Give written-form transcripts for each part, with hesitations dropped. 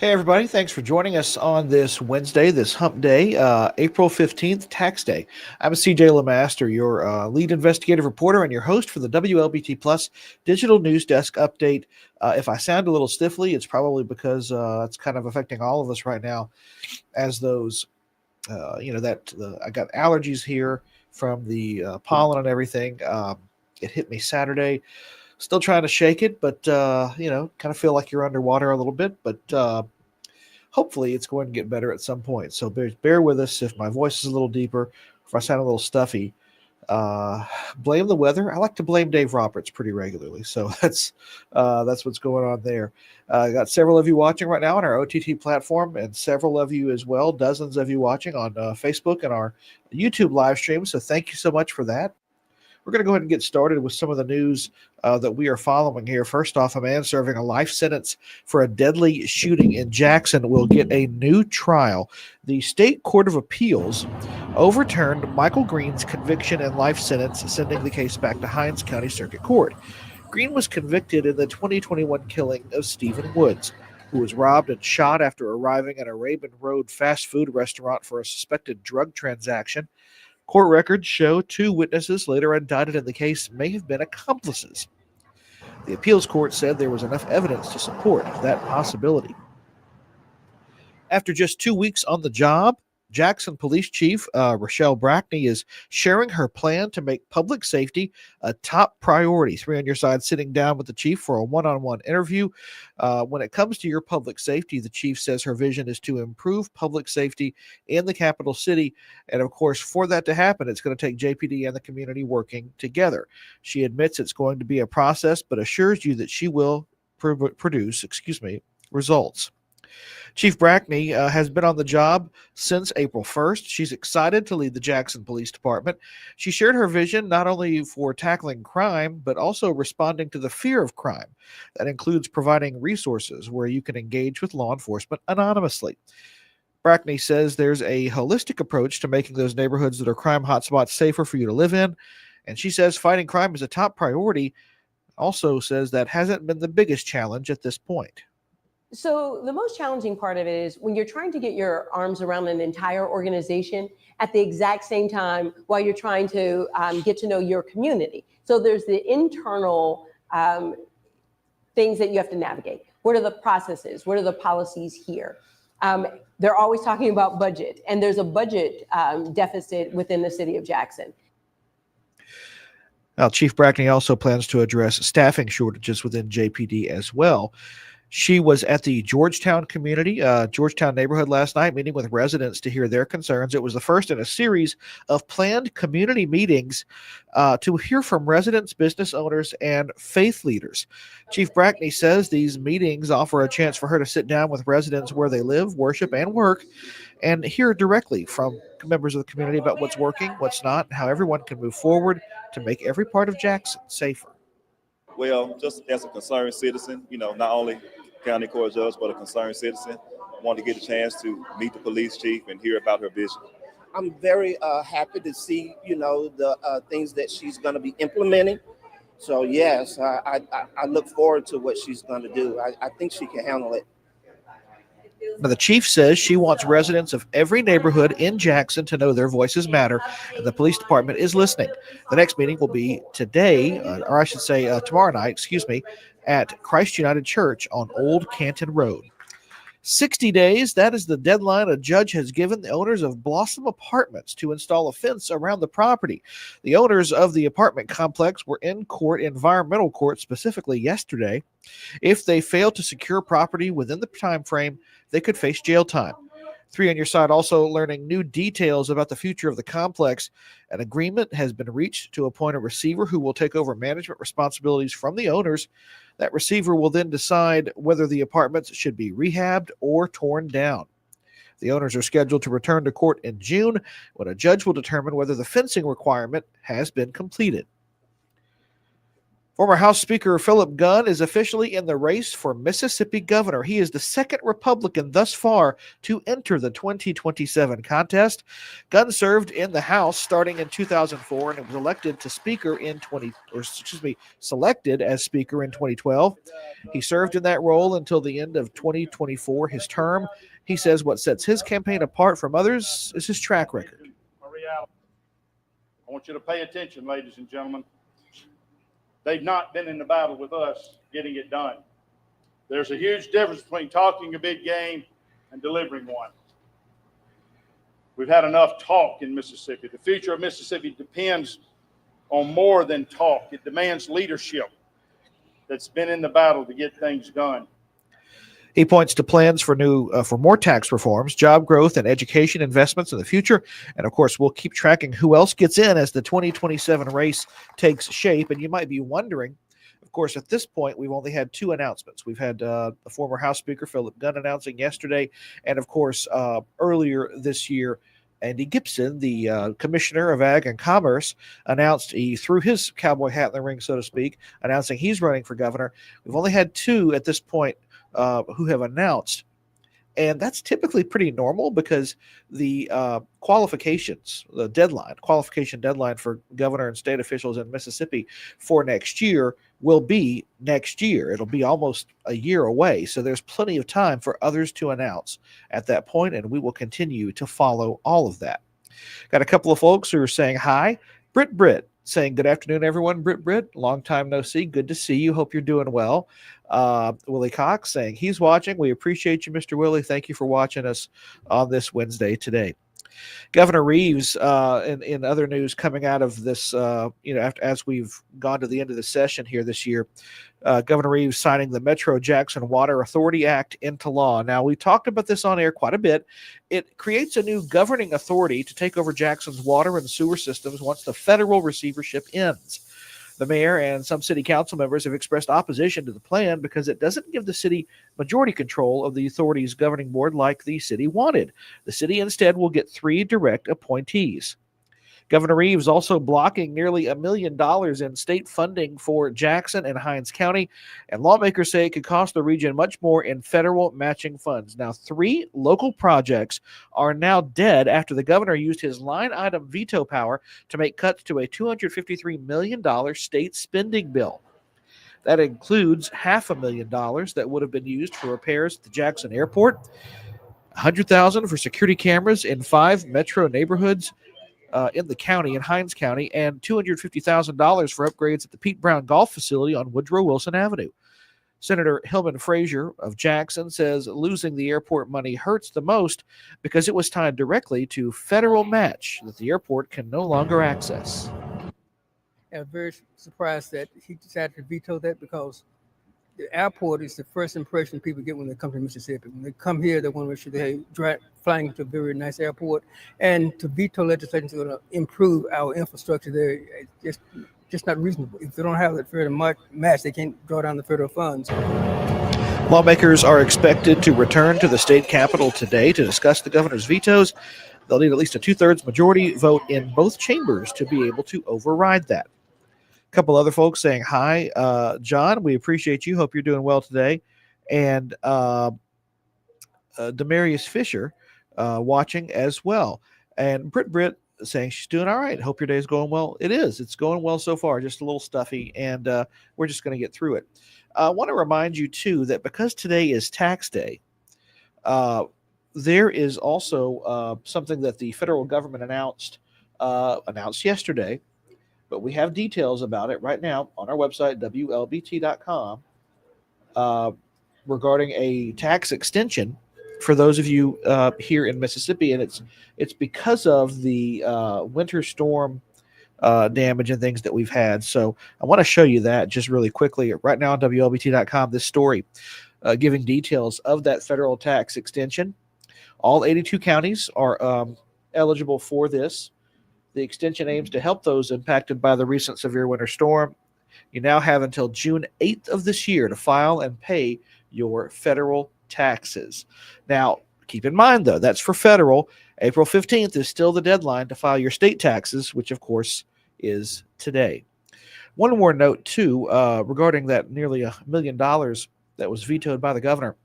Hey, everybody. Thanks for joining us on this Wednesday, this hump day, April 15th, tax day. I'm CJ Lemaster, your lead investigative reporter and your host for the WLBT Plus Digital News Desk update. If I sound a little stiffly, it's probably because it's kind of affecting all of us right now as those, I got allergies here from the pollen and everything. It hit me Saturday. Still trying to shake it, but, kind of feel like you're underwater a little bit, but hopefully it's going to get better at some point. So bear with us if my voice is a little deeper, if I sound a little stuffy. Blame the weather. I like to blame Dave Roberts pretty regularly, so that's what's going on there. Got several of you watching right now on our OTT platform, and several of you as well, dozens of you watching on Facebook and our YouTube live stream. So thank you so much for that. We're going to go ahead and get started with some of the news that we are following here. First off, a man serving a life sentence for a deadly shooting in Jackson will get a new trial. The State Court of Appeals overturned Michael Green's conviction and life sentence, sending the case back to Hinds County Circuit Court. Green was convicted in the 2021 killing of Stephen Woods, who was robbed and shot after arriving at a Raven Road fast food restaurant for a suspected drug transaction. Court records show two witnesses later indicted in the case may have been accomplices. The appeals court said there was enough evidence to support that possibility. After just 2 weeks on the job, Jackson Police Chief Rochelle Brackney is sharing her plan to make public safety a top priority. Three on your side sitting down with the chief for a one-on-one interview. When it comes to your public safety, the chief says her vision is to improve public safety in the capital city. And of course, for that to happen, it's going to take JPD and the community working together. She admits it's going to be a process, but assures you that she will produce results. Chief Brackney has been on the job since April 1st. She's excited to lead the Jackson Police Department. She shared her vision not only for tackling crime, but also responding to the fear of crime. That includes providing resources where you can engage with law enforcement anonymously. Brackney says there's a holistic approach to making those neighborhoods that are crime hotspots safer for you to live in. And she says fighting crime is a top priority. Also says that hasn't been the biggest challenge at this point. So the most challenging part of it is when you're trying to get your arms around an entire organization at the exact same time while you're trying to get to know your community. So there's the internal things that you have to navigate. What are the processes? What are the policies here? They're always talking about budget, and there's a budget deficit within the city of Jackson. Now, Chief Brackney also plans to address staffing shortages within JPD as well. She was at the Georgetown neighborhood last night, meeting with residents to hear their concerns. It was the first in a series of planned community meetings to hear from residents, business owners, and faith leaders. Chief Brackney says these meetings offer a chance for her to sit down with residents where they live, worship, and work, and hear directly from members of the community about what's working, what's not, and how everyone can move forward to make every part of Jackson safer. Well, just as a concerned citizen, not only county court judge, but a concerned citizen, want to get a chance to meet the police chief and hear about her vision. I'm very happy to see, the things that she's going to be implementing. So yes, I look forward to what she's going to do. I think she can handle it. Now, the chief says she wants residents of every neighborhood in Jackson to know their voices matter, and the police department is listening. The next meeting will be tomorrow night, at Christ United Church on Old Canton Road. 60 days, that is the deadline a judge has given the owners of Blossom Apartments to install a fence around the property. The owners of the apartment complex were in environmental court specifically yesterday. If they fail to secure property within the time frame, they could face jail time. Three on your side also learning new details about the future of the complex. An agreement has been reached to appoint a receiver who will take over management responsibilities from the owners. That receiver will then decide whether the apartments should be rehabbed or torn down. The owners are scheduled to return to court in June, when a judge will determine whether the fencing requirement has been completed. Former House Speaker Philip Gunn is officially in the race for Mississippi governor. He is the second Republican thus far to enter the 2027 contest. Gunn served in the House starting in 2004 and was elected to Speaker selected as Speaker in 2012. He served in that role until the end of 2024, his term. He says what sets his campaign apart from others is his track record. I want you to pay attention, ladies and gentlemen. They've not been in the battle with us getting it done. There's a huge difference between talking a big game and delivering one. We've had enough talk in Mississippi. The future of Mississippi depends on more than talk. It demands leadership that's been in the battle to get things done. He points to plans for more tax reforms, job growth, and education investments in the future. And of course, we'll keep tracking who else gets in as the 2027 race takes shape. And you might be wondering, of course, at this point, we've only had two announcements. We've had the former House Speaker Philip Gunn announcing yesterday, and of course, earlier this year, Andy Gibson, the Commissioner of Ag and Commerce, announced he threw his cowboy hat in the ring, so to speak, announcing he's running for governor. We've only had two at this point who have announced, and that's typically pretty normal because the qualification deadline for governor and state officials in Mississippi for next year will be next year. It'll be almost a year away, so there's plenty of time for others to announce at that point, and we will continue to follow all of that. Got a couple of folks who are saying hi. Britt saying good afternoon, everyone. Britt, long time no see. Good to see you. Hope you're doing well. Willie Cox saying he's watching. We appreciate you, Mr. Willie. Thank you for watching us on this Wednesday today. Governor Reeves, in other news coming out of this, as we've gone to the end of the session here this year, Governor Reeves signing the Metro Jackson Water Authority Act into law. Now, we talked about this on air quite a bit. It creates a new governing authority to take over Jackson's water and sewer systems once the federal receivership ends. The mayor and some city council members have expressed opposition to the plan because it doesn't give the city majority control of the authority's governing board like the city wanted. The city instead will get 3 direct appointees. Governor Reeves also blocking nearly $1 million in state funding for Jackson and Hinds County, and lawmakers say it could cost the region much more in federal matching funds. Now, 3 local projects are now dead after the governor used his line item veto power to make cuts to a $253 million state spending bill. That includes $500,000 that would have been used for repairs at the Jackson Airport, $100,000 for security cameras in 5 metro neighborhoods in the county, in Hinds County, and $250,000 for upgrades at the Pete Brown Golf Facility on Woodrow Wilson Avenue. Senator Hillman Frazier of Jackson says losing the airport money hurts the most because it was tied directly to federal match that the airport can no longer access. I'm very surprised that he decided to veto that because the airport is the first impression people get when they come to Mississippi. When they come here, they want to make sure they're flying to a very nice airport. And to veto legislation is going to improve our infrastructure there. It's just not reasonable. If they don't have that federal match, they can't draw down the federal funds. Lawmakers are expected to return to the state capitol today to discuss the governor's vetoes. They'll need at least a 2/3 majority vote in both chambers to be able to override that. A couple other folks saying hi. John, we appreciate you. Hope you're doing well today. And Demarius Fisher watching as well. And Britt saying she's doing all right. Hope your day is going well. It is. It's going well so far. Just a little stuffy, and we're just going to get through it. I want to remind you, too, that because today is tax day, there is also something that the federal government announced yesterday. But we have details about it right now on our website, WLBT.com, regarding a tax extension for those of you here in Mississippi. And it's because of the winter storm damage and things that we've had. So I want to show you that just really quickly. Right now on WLBT.com, this story giving details of that federal tax extension. All 82 counties are eligible for this. The extension aims to help those impacted by the recent severe winter storm. You now have until June 8th of this year to file and pay your federal taxes. Now, keep in mind, though, that's for federal. April 15th is still the deadline to file your state taxes, which, of course, is today. One more note, too, regarding that nearly $1 million that was vetoed by the governor.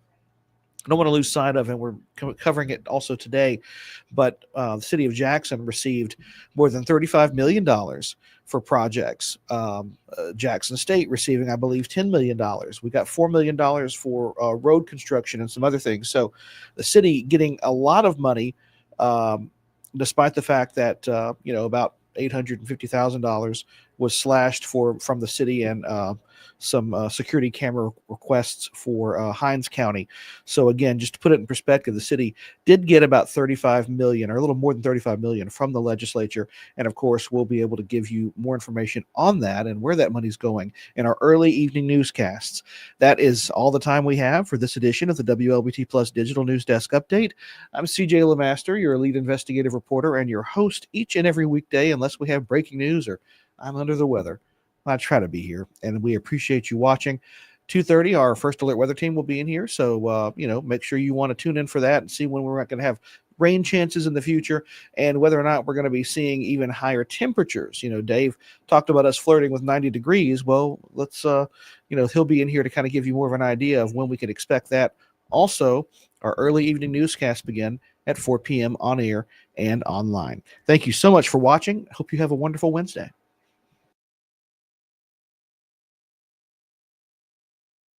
I don't want to lose sight of, and we're covering it also today, but the city of Jackson received more than $35 million for projects. Jackson State receiving, I believe, $10 million. We got $4 million for road construction and some other things. So the city getting a lot of money, despite the fact that, about $850,000 was slashed from the city and some security camera requests for Hinds County. So again, just to put it in perspective, the city did get about 35 million, or a little more than 35 million, from the legislature. And of course, we'll be able to give you more information on that and where that money's going in our early evening newscasts. That is all the time we have for this edition of the WLBT Plus Digital News Desk Update. I'm CJ LeMaster, your lead investigative reporter and your host each and every weekday, unless we have breaking news or I'm under the weather. I try to be here, and we appreciate you watching. 2:30, our First Alert weather team will be in here, so make sure you want to tune in for that and see when we're going to have rain chances in the future and whether or not we're going to be seeing even higher temperatures. Dave talked about us flirting with 90 degrees. Well, let's he'll be in here to kind of give you more of an idea of when we can expect that. Also, our early evening newscasts begin at 4 p.m. on air and online. Thank you so much for watching. Hope you have a wonderful Wednesday.